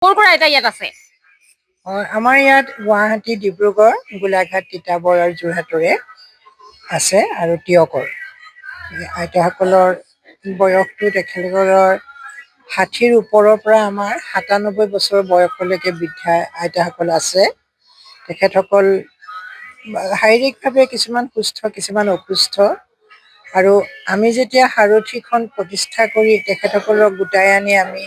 ক'ৰ পৰা এটা ইয়াত আছে? আমাৰ ইয়াত গুৱাহাটী, ডিব্ৰুগড়, গোলাঘাট, তিতাবৰ আৰু যোৰহাটৰে আছে আৰু তিয়কৰ। আইতাসকলৰ বয়সটো তেখেতসকলৰ ৬০ৰ ওপৰৰ পৰা আমাৰ ৯৭ বছৰ বয়সলৈকে বৃদ্ধা আইতাসকল আছে। তেখেতসকল শাৰীৰিকভাৱে কিছুমান সুস্থ, কিছুমান অসুস্থ। আৰু আমি যেতিয়া সাৰথিখন প্ৰতিষ্ঠা কৰি তেখেতসকলক গোটাই আনি আমি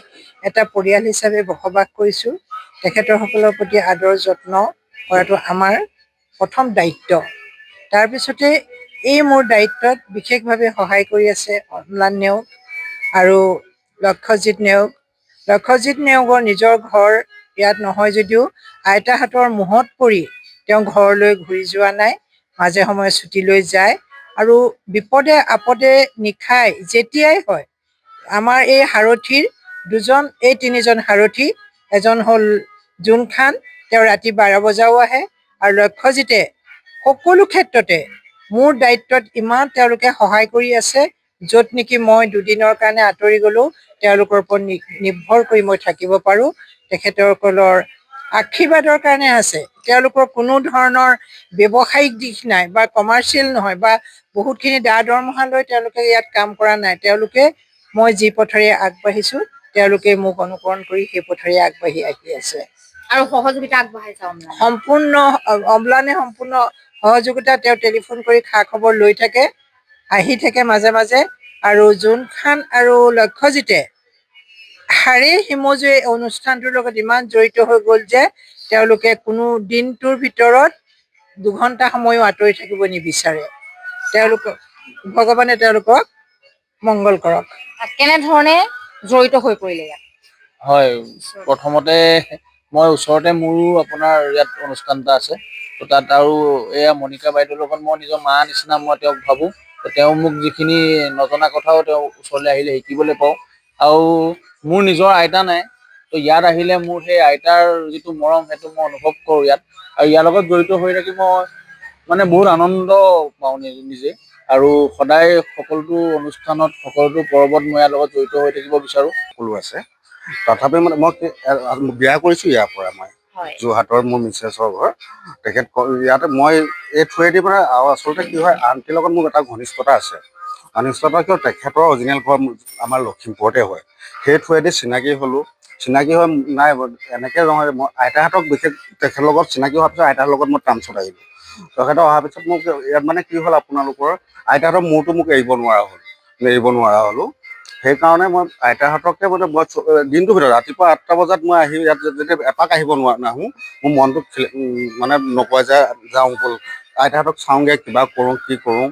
এটা পৰিয়াল হিচাপে বসবাস কৰিছোঁ, তেখেতসকলৰ প্ৰতি আদৰ যত্ন কৰাটো আমাৰ প্ৰথম দায়িত্ব। তাৰপিছতে এই মোৰ দায়িত্বত বিশেষভাৱে সহায় কৰি আছে অম্লান নেওগ আৰু লক্ষ্যজিৎ নেওগ। লক্ষ্যজিৎ নেওগৰ নিজৰ ঘৰ ইয়াত নহয় যদিও আইতাহঁতৰ মোহত পৰি তেওঁ ঘৰলৈ ঘূৰি যোৱা নাই, মাজে সময়ে ছুটী লৈ যায় আৰু বিপদে আপদে নিশাই যেতিয়াই হয় আমাৰ এই সাৰথিৰ তিনিজন সাৰথি, এজন হ'ল জোন খান, তেওঁ ৰাতি 12 বজাও আহে, আৰু লক্ষ্যজিতে সকলো ক্ষেত্ৰতে মোৰ দায়িত্বত ইমান তেওঁলোকে সহায় কৰি আছে, য'ত নেকি মই দুদিনৰ কাৰণে আঁতৰি গ'লেও তেওঁলোকৰ ওপৰত নিৰ্ভৰ কৰি মই থাকিব পাৰোঁ। তেখেতসকলৰ আশীৰ্বাদৰ কাৰণে আছে। তেওঁলোকৰ কোনো ধৰণৰ ব্যৱসায়িক দিশ নাই বা কমাৰ্চিয়েল নহয় বা বহুতখিনি দৰমহা লৈ তেওঁলোকে ইয়াত কাম কৰা নাই। তেওঁলোকে মই যি পথেৰে আগবাঢ়িছোঁ তেওঁলোকে মোক অনুকৰণ কৰি সেই পথেৰে আগবাঢ়ি আহি আছে আৰু সহযোগিতা আগবঢ়াইছে অম্লানে। অম্লানে সম্পূৰ্ণ সহযোগিতা। তেওঁ টেলিফোন কৰি খা খবৰ লৈ থাকে, আহি থাকে মাজে মাজে। আৰু জোন খান আৰু লক্ষ্যজিতে হাড়ে হিমজুৱে অনুষ্ঠানটোৰ লগত ইমান জড়িত হৈ গ'ল যে তেওঁলোকে কোনো দিনটোৰ ভিতৰত 2 ঘণ্টা সময়ো আঁতৰি থাকিব নিবিচাৰে। ভগৱানে তেওঁলোকক মংগল কৰক। কেনেধৰণে জড়িত হৈ পৰিলে ইয়াত? হয়, প্ৰথমতে মই ওচৰতে মোৰো আপোনাৰ ইয়াত অনুষ্ঠান এটা আছে, তো তাত আৰু এয়া মণিকা বাইদেউৰ লগত মই নিজৰ মা নিচিনা মই তেওঁক ভাবোঁ। তেওঁ মোক যিখিনি নজনা কথাও তেওঁ ওচৰলৈ আহিলে শিকিবলৈ পাওঁ। আৰু মোৰ নিজৰ আইতা নাই, তো ইয়াত আহিলে মোৰ সেই আইতাৰ যিটো মৰম সেইটো মই অনুভৱ কৰোঁ ইয়াত। আৰু ইয়াৰ লগত জড়িত হৈ থাকি মই মানে বহুত আনন্দ পাওঁ নিজে। আৰু সদায় সকলোটো অনুষ্ঠানত, সকলোটো পৰ্বত মই ইয়াৰ লগত জড়িত হৈ থাকিব বিচাৰোঁ। সকলো আছে, তথাপি মানে মই বিয়া কৰিছোঁ ইয়াৰ পৰা। মই যোৰহাটৰ মোৰ মিছেছৰ ঘৰ, তেখেত ইয়াতে মই এই থ্ৰুৱেদি মানে। আৰু আচলতে কি হয়, আণ্টিৰ লগত মোৰ এটা ঘনিষ্ঠতা আছে। ঘনিষ্ঠতা কিয়, তেখেতৰ অৰিজিনেল ঘৰ আমাৰ লখিমপুৰতে হয়। সেই থ্ৰুৱেদি চিনাকি হ'লোঁ। চিনাকি হৈ নাই এনেকৈ নহয়, মই আইতাহঁতক বিশেষ তেখেতৰ লগত চিনাকি হোৱাৰ পিছত আইতাৰ লগত মই টাৰ্মছত আহিলোঁ। তেখেতে অহাৰ পিছত মোক ইয়াত মানে কি হ'ল, আপোনালোকৰ আইতাহঁতৰ মূৰটো মোক এৰিব নোৱাৰা হ'লোঁ। সেইকাৰণে মই আইতাহঁতকে মানে মই দিনটোৰ ভিতৰত ৰাতিপুৱা 8টা বজাত মই আহি ইয়াত যেতিয়া এপাক আহিব নাহোঁ, মোৰ মনটো মানে নকয় যে যাওঁ ব'ল আইতাহঁতক চাওঁগৈ, কিবা কৰোঁ, কি কৰোঁ,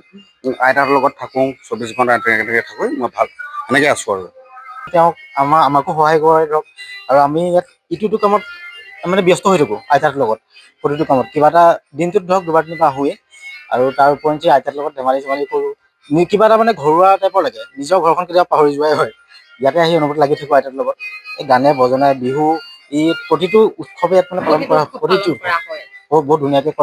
আইতাহঁতৰ লগত থাকোঁ, 24 ঘণ্টা তেনেকৈ থাকোঁ। মই ভাল এনেকৈ আছোঁ আৰু তেওঁক আমাকো সহায় কৰে ধৰক। আৰু আমি ইয়াত ইটো কামত মানে ব্যস্ত হৈ থাকোঁ আইতাহঁতৰ লগত। প্ৰতিটো কামত কিবা এটা দিনটোত ধৰক 2-3 বাৰ আহোঁৱেই। আৰু তাৰ উপৰিঞ্চি আইতাৰ লগত ধেমালি কৰোঁ। কিবা এটা মানে ঘৰুৱা টাইপৰ লাগে, নিজৰ ঘৰখন কেতিয়াবা পাহৰি যোৱাই হয়। ইয়াতে আহি অনুভূতি লাগি থাকোঁ আইতাৰ লগত। এই গানে বজনাই বিহু, ঈদ প্ৰতিটো উৎসৱে ইয়াত মানে পালন কৰা হয়। প্ৰতিটো বহুত ধুনীয়াকৈ কৰা